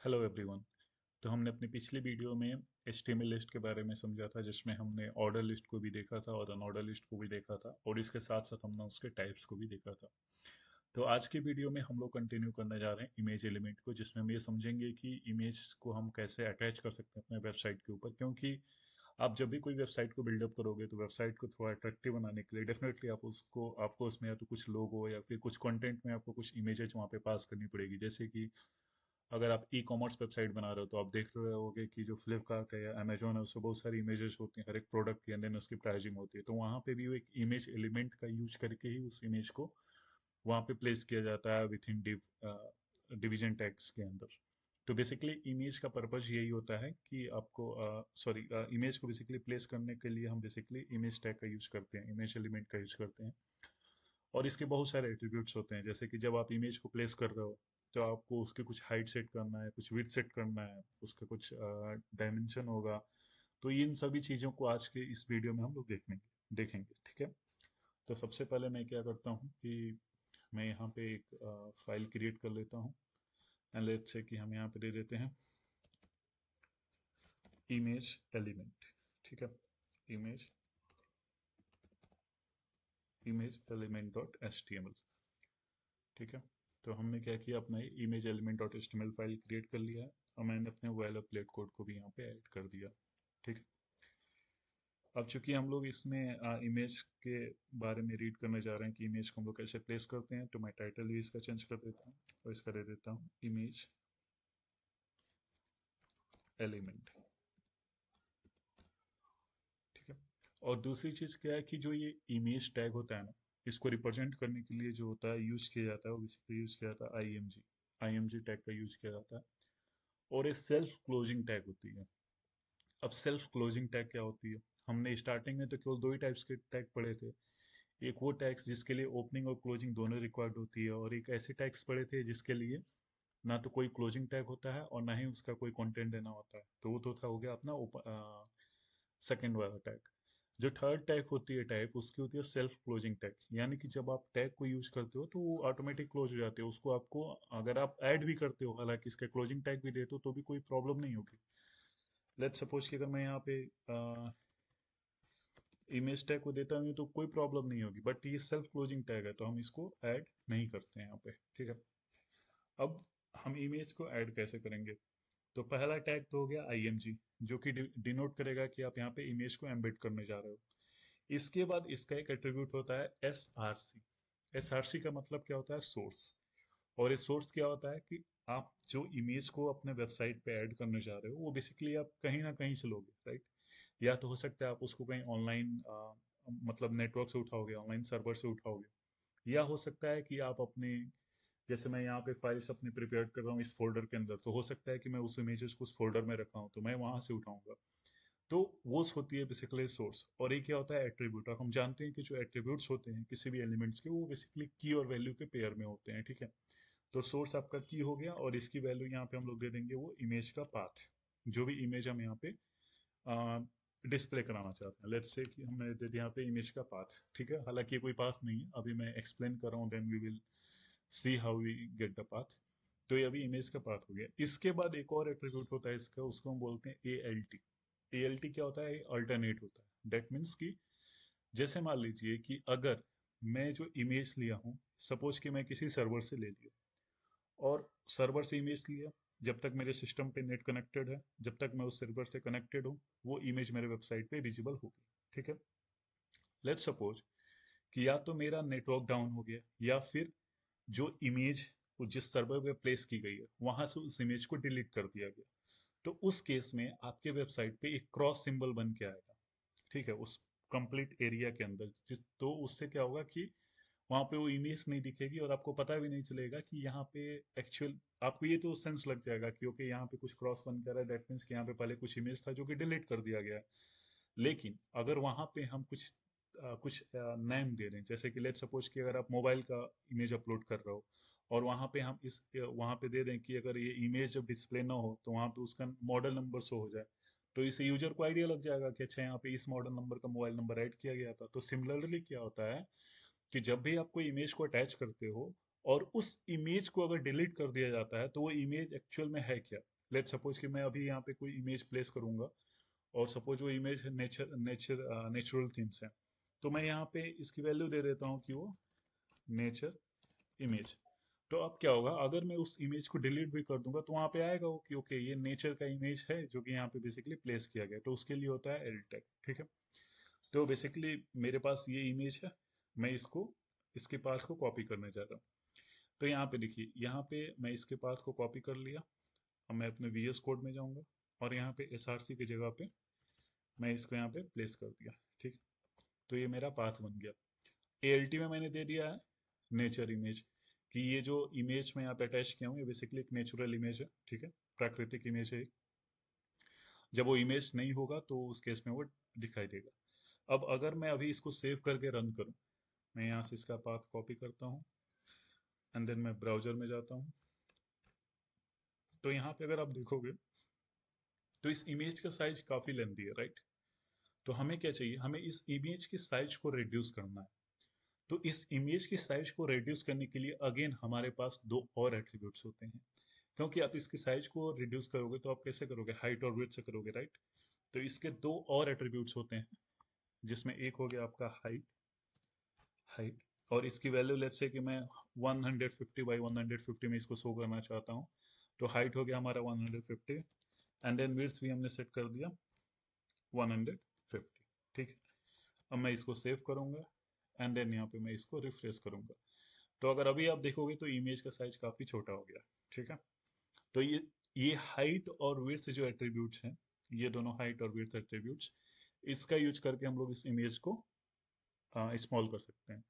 Hello everyone. तो हमने अपनी पिछली वीडियो में HTML लिस्ट के बारे में समझा था, जिसमें हमने ऑर्डर लिस्ट को भी देखा था और अनऑर्डर लिस्ट को भी देखा था, और इसके साथ साथ हमने उसके टाइप्स को भी देखा था। तो आज की वीडियो में हम लोग कंटिन्यू करने जा रहे हैं इमेज एलिमेंट को, जिसमें हम ये समझेंगे कि इमेज को हम कैसे अटैच कर सकते हैं अपने वेबसाइट के ऊपर। क्योंकि आप जब भी कोई वेबसाइट को बिल्डअप करोगे तो वेबसाइट को थोड़ा अट्रैक्टिव बनाने के लिए डेफिनेटली आपको उसमें या तो कुछ लोगो या फिर कुछ कंटेंट में आपको कुछ इमेजेस वहाँ पे पास करनी पड़ेगी। जैसे कि अगर आप ई कॉमर्स वेबसाइट बना रहे हो तो आप देख रहे होगे कि जो फ्लिपकार्ट है या अमेजोन है उसमें बहुत सारी इमेजेस होती हैं हर एक प्रोडक्ट की, एंड देन उसकी प्राइसिंग होती है। तो वहाँ पे भी वो एक इमेज एलिमेंट का यूज करके ही उस इमेज को वहाँ पे प्लेस किया जाता है विथ इन डिवीजन टैग्स के अंदर। तो बेसिकली इमेज का पर्पज यही होता है कि आपको सॉरी इमेज को बेसिकली प्लेस करने के लिए हम बेसिकली इमेज टैग का यूज करते हैं, इमेज एलिमेंट का यूज करते हैं। और इसके बहुत सारे एट्रीब्यूट्स होते हैं, जैसे कि जब आप इमेज को प्लेस कर रहे हो तो आपको उसकी कुछ हाइट सेट करना है, कुछ विड्थ सेट करना है, उसका कुछ डायमेंशन होगा। तो इन सभी चीज़ों को आज के इस वीडियो में हम लोग देखेंगे, ठीक है। तो सबसे पहले मैं क्या करता हूँ कि मैं यहाँ पे एक फाइल क्रिएट कर लेता हूँ, एंड लेट्स से कि हम यहाँ पे दे देते हैं इमेज एलिमेंट, ठीक है। Image image element dot H T M L, ठीक है। तो हमने क्या किया, अपना image element dot H T M L file create कर लिया है, और मैंने अपने वायलर प्लेट कोड को भी यहाँ पे ऐड कर दिया, ठीक है। अब चूंकि हम लोग इसमें इमेज के बारे में रीड करने जा रहे हैं कि इमेज को हम लोग कैसे प्लेस करते हैं, तो मैं टाइटल भी इसका चेंज कर देता हूँ और इसका दे देता हूँ इमेज एलिमेंट, ठीक है। और दूसरी चीज क्या है कि जो ये इमेज टैग होता है ना, इसको रिप्रेजेंट करने के लिए जो होता है यूज किया जाता है, वो बेसिकली यूज किया जाता है आई एम जी टैग का यूज किया जाता है। और ये सेल्फ क्लोजिंग टैग होती है। अब सेल्फ क्लोजिंग टैग क्या होती है, हमने स्टार्टिंग में तो केवल दो ही टाइप्स के टैग पढ़े थे। एक वो टैग्स जिसके लिए ओपनिंग और क्लोजिंग दोनों रिक्वायर्ड होती है, और एक ऐसे टैग्स पढ़े थे जिसके लिए ना तो कोई क्लोजिंग टैग होता है और ना ही उसका कोई कंटेंट देना होता है। तो वो तो था, हो गया अपना सेकेंड वाला टैग। जो थर्ड टैग होती है टैग, उसकी होती है सेल्फ क्लोजिंग टैग, यानी कि जब आप टैग को यूज करते हो तो वो ऑटोमेटिक क्लोज हो जाते हो। उसको आपको अगर आप ऐड भी करते हो, हालांकि इसका क्लोजिंग टैग भी देते हो, तो भी कोई प्रॉब्लम नहीं होगी। लेट्स सपोज कि अगर मैं यहाँ पे इमेज टैग को देता हूँ तो कोई प्रॉब्लम नहीं होगी, बट ये सेल्फ क्लोजिंग टैग है तो हम इसको ऐड नहीं करते हैं यहाँ पे, ठीक है। अब हम इमेज को ऐड कैसे करेंगे, तो पहला टैग तो हो गया IMG, जो कि डिनोट करेगा कि आप यहाँ पे इमेज को एम्बेड करने जा रहे हो। इसके बाद इसका एक एट्रीब्यूट होता है SRC। SRC का मतलब क्या होता है, सोर्स। और ये सोर्स क्या होता है कि आप जो इमेज को अपने वेबसाइट पे ऐड करने जा रहे हो वो बेसिकली आप कहीं ना कहीं से लोगे, राइट। या तो हो सकता है आप उसको कहीं ऑनलाइन मतलब नेटवर्क से उठाओगे, ऑनलाइन सर्वर से उठाओगे। या हो सकता है कि आप अपने, जैसे मैं यहाँ पे फाइल्स अपनी प्रिपेयर कर रहा हूँ इस फोल्डर के अंदर, तो हो सकता है कि मैं उस इमेजेस को उस फोल्डर में रखा हूँ तो मैं वहां से उठाऊंगा। तो वो होती है बेसिकली सोर्स। और एक क्या होता है एट्रीब्यूट। अब हम जानते हैं कि जो एट्रीब्यूट्स होते हैं किसी भी एलिमेंट्स के, वो बेसिकली की और वैल्यू के पेयर में होते हैं, ठीक है। तो सोर्स आपका की हो गया, और इसकी वैल्यू यहाँ पे हम लोग दे देंगे वो इमेज का पाथ, जो भी इमेज हम यहाँ पे डिस्प्ले कराना चाहते हैं। लेट्स से कि हमने दे दिया यहाँ पे इमेज का पाथ, ठीक है। हालांकि ये कोई पाथ नहीं है, अभी मैं एक्सप्लेन कर रहा हूँ, then we will see how we get the path. तो ये अभी इमेज का पाथ हो गया। इसके बाद एक और एट्रीब्यूट होता है इसका, उसको हम बोलते हैं ALT। ALT क्या होता है, अल्टरनेट होता है। डेट मीन्स कि जैसे मान लीजिए कि अगर मैं जो इमेज लिया हूँ, सपोज कि मैं किसी सर्वर से ले लिया, और सर्वर से इमेज लिया, जब तक मेरे सिस्टम पे नेट कनेक्टेड है, जब तक मैं उस सर्वर से कनेक्टेड हूँ, वो इमेज मेरे वेबसाइट पे विजिबल होगी, ठीक है। लेट्स सपोज कि या तो मेरा नेटवर्क डाउन हो गया, या फिर जो इमेज वो जिस सर्वर पे प्लेस की गई है वहां से उस इमेज को डिलीट कर दिया गया, तो उस केस में आपके वेबसाइट पे एक क्रॉस सिंबल बन के आएगा, ठीक है, उस कंप्लीट एरिया के अंदर। तो उससे क्या होगा कि वहां पे वो इमेज नहीं दिखेगी, और आपको पता भी नहीं चलेगा कि यहाँ पे एक्चुअल, आपको ये तो सेंस लग जाएगा कि ओके यहाँ पे कुछ क्रॉस बन कर रहा है, दैट मीन्स कि यहाँ पे पहले कुछ इमेज था जो कि डिलीट कर दिया गया है। लेकिन अगर वहां पे हम कुछ नेम दे रहे हैं, जैसे कि लेट सपोज कि अगर आप मोबाइल का इमेज अपलोड कर रहे हो, और वहां पे हम वहां पे दे दें कि अगर ये इमेज जब डिस्प्ले ना हो तो वहां पे उसका मॉडल नंबर शो हो जाए, तो इसे यूजर को आइडिया लग जाएगा कि अच्छा यहाँ पे इस मॉडल नंबर का मोबाइल नंबर ऐड किया गया था। तो सिमिलरली क्या होता है कि जब भी आप कोई इमेज को अटैच करते हो और उस इमेज को अगर डिलीट कर दिया जाता है, तो वो इमेज एक्चुअल में है क्या। लेट सपोज कि मैं अभी यहाँ पे कोई इमेज प्लेस करूंगा, और सपोज वो इमेज है नेचुरल थीम्स है, तो मैं यहाँ पे इसकी वैल्यू दे देता हूँ कि वो नेचर इमेज। तो अब क्या होगा, अगर मैं उस इमेज को डिलीट भी कर दूंगा तो वहां पे आएगा वो कि ओके ये नेचर का इमेज है जो कि यहाँ पे बेसिकली प्लेस किया गया, तो उसके लिए होता है एल टैग। ठीक है, तो बेसिकली मेरे पास ये इमेज है, मैं इसको इसके पाथ को कॉपी करने जा रहा हूँ। तो यहाँ पे देखिए, यहाँ पे मैं इसके पाथ को कॉपी कर लिया। अब मैं अपने वीएस कोड में जाऊंगा और यहाँ पे एसआरसी की जगह पे मैं इसको यहाँ पे प्लेस कर दिया। ठीक है, तो ये मेरा पाथ बन गया। एएलटी में मैंने दे दिया है नेचर इमेज, कि ये जो इमेज मैं यहाँ पे अटैच किया हूँ ये बेसिकली एक नेचुरल इमेज है। ठीक है, प्राकृतिक इमेज है। जब वो इमेज नहीं होगा तो उस केस में वो दिखाई देगा। अब अगर मैं अभी इसको सेव करके रन करूँ, मैं यहाँ से इसका पाथ कॉपी करता हूँ एंड देन मैं ब्राउजर में जाता हूँ। तो यहाँ पे अगर आप देखोगे तो इस इमेज का साइज काफी लेंथी है, राइट। तो हमें क्या चाहिए, हमें इस इमेज की साइज को रिड्यूस करना है। तो इस इमेज की साइज को रिड्यूस करने के लिए अगेन हमारे पास दो और एट्रीब्यूट्स होते हैं। क्योंकि आप इसकी साइज को रिड्यूस करोगे तो आप कैसे करोगे, हाइट और विड्थ से करोगे, राइट। तो इसके दो और एट्रीब्यूट्स होते हैं, जिसमें एक हो गया आपका हाइट। हाइट, और इसकी वैल्यू लेट्स से कि मैं 150 बाई 150 में इसको शो करना चाहता हूँ। तो हाइट हो गया हमारा 150, एंड देन विड्थ भी हमने सेट कर दिया 150। ठीक है, अब मैं इसको सेव करूंगा एंड देन यहाँ पे मैं इसको रिफ्रेश करूंगा। तो अगर अभी आप देखोगे तो इमेज का साइज काफी छोटा हो गया। ठीक है, तो ये हाइट और विड्थ जो एट्रीब्यूट्स हैं, ये दोनों हाइट और विड्थ एट्रीब्यूट्स, इसका यूज करके हम लोग इस इमेज को स्मॉल कर सकते हैं।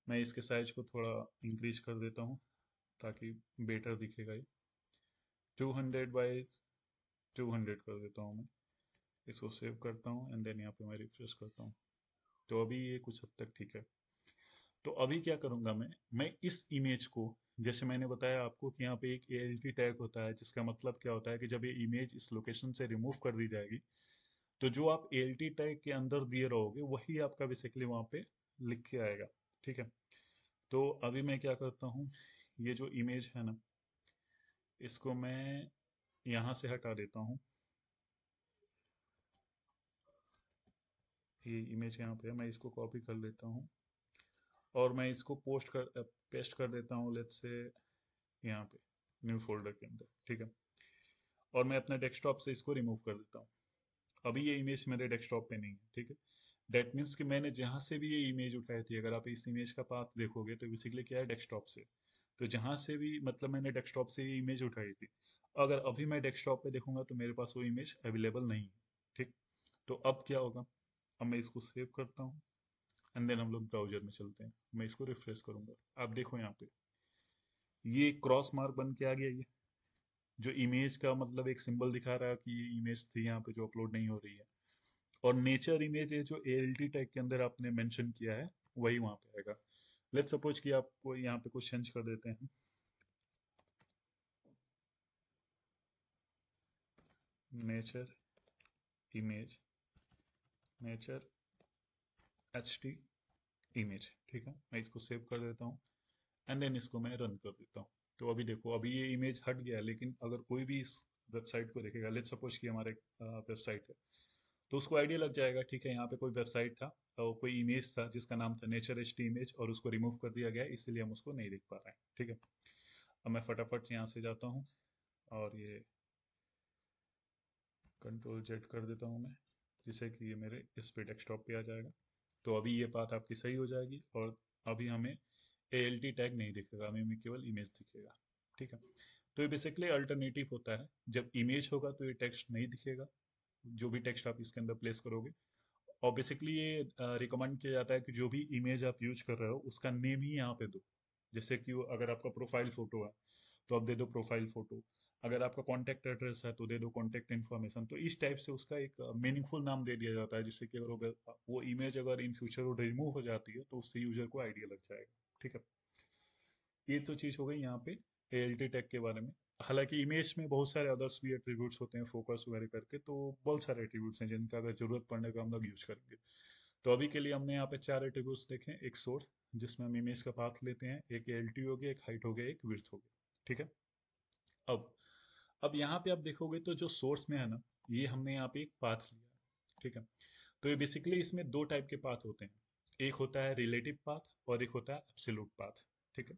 मैं इसके साइज को थोड़ा इंक्रीज कर देता हूँ ताकि बेटर दिखेगा ये। 200 बाई 200 कर देता हूँ मैं। इसको सेव करता हूँ एंड देन यहाँ पे मैं रिफ्रेश करता हूँ। तो अभी ये कुछ हद तक ठीक है। तो अभी क्या करूंगा मैं इस इमेज को, जैसे मैंने बताया आपको कि यहाँ पे एक एएलटी टैग होता है, जिसका मतलब क्या होता है कि जब ये इमेज इस लोकेशन से रिमूव कर दी जाएगी तो जो आप एएलटी टैग के अंदर दिए रहोगे वही आपका बेसिकली वहां पे लिख के आएगा। ठीक है, तो अभी मैं क्या करता हूँ, ये जो इमेज है ना, इसको मैं यहाँ से हटा देता हूँ। ये इमेज यहाँ पे है, मैं इसको कॉपी कर लेता हूँ और मैं इसको पेस्ट कर देता हूँ लेट्स से यहाँ पे न्यू फोल्डर के अंदर। ठीक है, और मैं अपने डेस्कटॉप से इसको रिमूव कर देता हूँ। अभी ये इमेज मेरे डेस्कटॉप पे नहीं है। ठीक है, डेट मीन्स कि मैंने जहां से भी ये इमेज उठाई थी, अगर आप इस इमेज का पाथ देखोगे तो बेसिकली क्या है, डेस्कटॉप से। तो जहां से भी मतलब मैंने डेस्कटॉप से ये इमेज उठाई थी, अगर अभी मैं डेस्कटॉप पे देखूंगा तो मेरे पास वो इमेज अवेलेबल नहीं है। ठीक, तो अब क्या होगा, अब मैं इसको सेव करता हूँ एंड देन हम लोग ब्राउजर में चलते हैं। मैं इसको रिफ्रेश करूंगा, आप देखो यहाँ पे ये क्रॉस मार्क बन के आ गया। ये जो इमेज का मतलब एक सिंबल दिखा रहा है कि ये इमेज थी यहाँ पे जो अपलोड नहीं हो रही है, और नेचर इमेज है जो एएलटी टैग के अंदर आपने मेंशन किया है वही वहां पे आएगा। लेट्स सपोज कि आपको यहाँ पे कुछ चेंज कर देते हैं, nature image, nature H T image. ठीक है, मैं इसको सेव कर देता हूँ एंड देन इसको मैं रन कर देता हूँ। तो अभी देखो, अभी ये इमेज हट गया, लेकिन अगर कोई भी इस वेबसाइट को देखेगा, लेट्स सपोज कि हमारे वेबसाइट है, तो उसको आइडिया लग जाएगा। ठीक है, यहाँ पे कोई वेबसाइट था और कोई इमेज था जिसका नाम था नेचर एच टी इमेज, और उसको रिमूव कर दिया गया इसलिए हम उसको नहीं देख पा रहे हैं। ठीक है, अब मैं फटाफट से यहाँ से जाता हूँ और ये कंट्रोल जेड कर देता हूँ मैं, जिससे कि ये मेरे इस पे डेस्कटॉप पे आ जाएगा। तो अभी ये बात आपकी सही हो जाएगी और अभी हमें एएलटी टैग नहीं दिखेगा, हमें केवल इमेज दिखेगा। ठीक है, तो ये बेसिकली अल्टरनेटिव होता है, जब इमेज होगा तो ये टेक्स्ट नहीं दिखेगा, जो भी टेक्स्ट आप इसके अंदर प्लेस करोगे। और बेसिकली ये रिकमेंड किया जाता है कि जो भी इमेज आप यूज कर रहे हो उसका नेम ही यहाँ पे दो। जैसे कि अगर आपका प्रोफाइल फोटो है तो आप दे दो प्रोफाइल फोटो, अगर आपका कॉन्टैक्ट एड्रेस है तो दे दो कॉन्टैक्ट इन्फॉर्मेशन। तो इस टाइप से उसका एक मीनिंगफुल नाम दे दिया जाता है, जिससे कि अगर वो इमेज अगर इन फ्यूचर वो रिमूव हो जाती है तो उससे यूजर को आइडिया लग जाएगा। ठीक है, ये तो चीज हो गई यहाँ पे एएलटी टैग के बारे में। हालांकि इमेज में बहुत सारे अदर्स भी एट्रीब्यूट्स होते हैं, फोकस वगैरह करके, तो बहुत सारे एट्रीब्यूट्स हैं जिनका अगर जरूरत पड़ने का हम लोग यूज करेंगे। तो अभी के लिए हमने यहाँ पे चार एट्रीब्यूट्स देखे, एक सोर्स जिसमें हम इमेज का पाथ लेते हैं, एक एएलटी हो गया, एक हाइट हो गया, एक विड्थ हो गया। ठीक है, अब अब यहाँ पे आप देखोगे तो जो सोर्स में है ना, ये हमने यहाँ पे एक पाथ लिया है, ठीक है। तो ये बेसिकली इसमें दो टाइप के पाथ होते हैं, एक होता है रिलेटिव पाथ और एक होता है एब्सोल्यूट पाथ, ठीक है।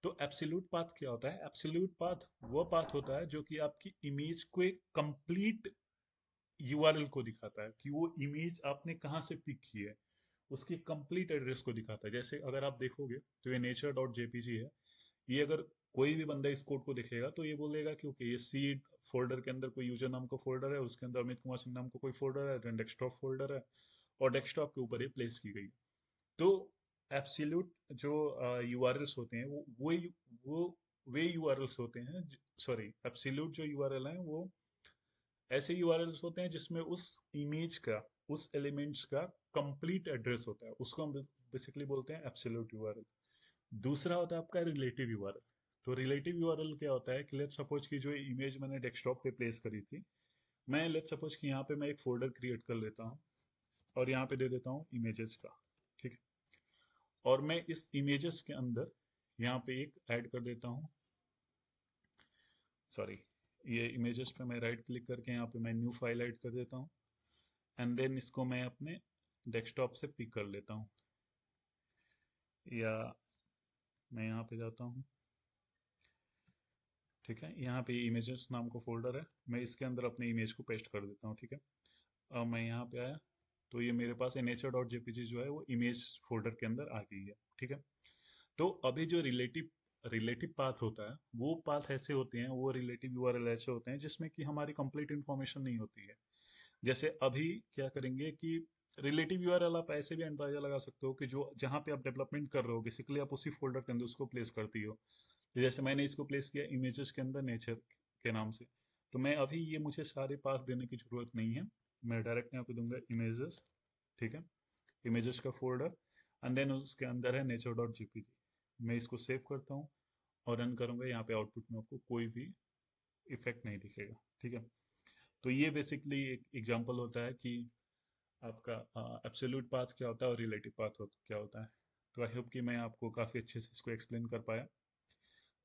तो एब्सोल्यूट पाथ क्या होता है? एब्सोल्यूट पाथ वो पाथ होता है जो कि आपकी इमेज को एक कंप्लीट यूआरएल को दिखाता है, कि वो इमेज आपने कहाँ से पिक की है, उसकी कंप्लीट एड्रेस को दिखाता है। जैसे अगर आप देखोगे तो ये नेचर डॉट जेपीजी है, ये अगर कोई भी बंदा इस कोड को देखेगा तो ये बोलेगा कि ओके, ये सीड फोल्डर के अंदर कोई यूजर नाम का फोल्डर है, उसके अंदर अमित कुमार सिंह नाम का कोई फोल्डर है, देन डेस्कटॉप फोल्डर है, और डेस्कटॉप के ऊपर ये प्लेस की गई। तो एब्सोल्यूट जो यूआरएल्स होते हैं वो वे यूआरएल्स होते हैं, सॉरी, एब्सोल्यूट जो यूआरएल हैं वो ऐसे यूआरएल्स होते हैं जिसमें उस इमेज का, उस एलिमेंट्स का कंप्लीट एड्रेस होता है, उसको हम बेसिकली बोलते हैं एब्सोल्यूट यूआरएल। दूसरा होता है आपका रिलेटिव यूआरएल। तो रिलेटिव यूआरएल क्या होता है कि लेट्स सपोज कि जो इमेज मैंने डेस्कटॉप पे प्लेस करी थी, मैं लेट्स सपोज कि यहाँ पे मैं एक फोल्डर क्रिएट कर लेता हूँ और यहाँ पे दे देता हूँ इमेजेस का, ठीक है। और मैं इस इमेजेस के अंदर यहाँ पे एक ऐड कर देता हूँ, सॉरी, ये इमेजेस पे मैं राइट क्लिक करके यहाँ पे मैं न्यू फाइल ऐड कर देता हूँ, एंड देन इसको मैं अपने डेस्कटॉप से पिक कर लेता हूँ, या मैं यहाँ पे जाता हूँ, ठीक है। यहाँ पे इमेजेस नाम का फोल्डर है, मैं इसके अंदर अपने इमेज को पेस्ट कर देता हूँ, ठीक है। अब मैं यहाँ पे आया तो ये मेरे पास नेचर डॉट जेपीजी जो है वो इमेज फोल्डर के अंदर आ गई है, ठीक है। तो अभी जो रिलेटिव रिलेटिव पाथ होता है, वो पाथ ऐसे होते हैं, वो रिलेटिव यूआरएल ऐसे होते हैं जिसमें कि हमारी कंप्लीट इन्फॉर्मेशन नहीं होती है। जैसे अभी क्या करेंगे कि रिलेटिव यूआरएल आप ऐसे भी अंदाजा लगा सकते हो कि जो जहाँ पे आप डेवलपमेंट कर रहे हो बेसिकली आप उसी फोल्डर के अंदर उसको प्लेस करती हो। जैसे मैंने इसको प्लेस किया इमेजेस के अंदर नेचर के नाम से, तो मैं अभी ये मुझे सारे पाथ देने की जरूरत नहीं है, मैं डायरेक्ट यहाँ पे दूंगा इमेजेस, ठीक है, इमेजेस का फोल्डर, एंड देन उसके अंदर है नेचर डॉट जीपीजी। मैं इसको सेव करता हूँ और रन करूंगा, यहाँ पे आउटपुट में आपको कोई भी इफेक्ट नहीं दिखेगा, ठीक है। तो ये बेसिकली एक एग्जांपल होता है कि आपका एब्सोल्यूट पाथ क्या होता है और रिलेटिव पाथ क्या होता है। तो आई होप कि मैं आपको काफ़ी अच्छे से इसको एक्सप्लेन कर पाया।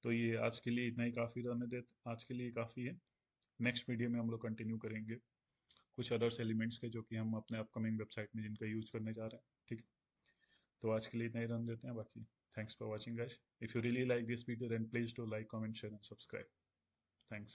तो ये आज के लिए इतना ही काफ़ी, रहने दे, आज के लिए काफ़ी है। नेक्स्ट वीडियो में हम लोग कंटिन्यू करेंगे कुछ अदर्स एलिमेंट्स के जो कि हम अपने अपकमिंग वेबसाइट में जिनका यूज करने जा रहे हैं, ठीक है। तो आज के लिए इतना ही रहने देते हैं, बाकी thanks for watching guys. If you really like this video then please do like comment share and subscribe. Thanks.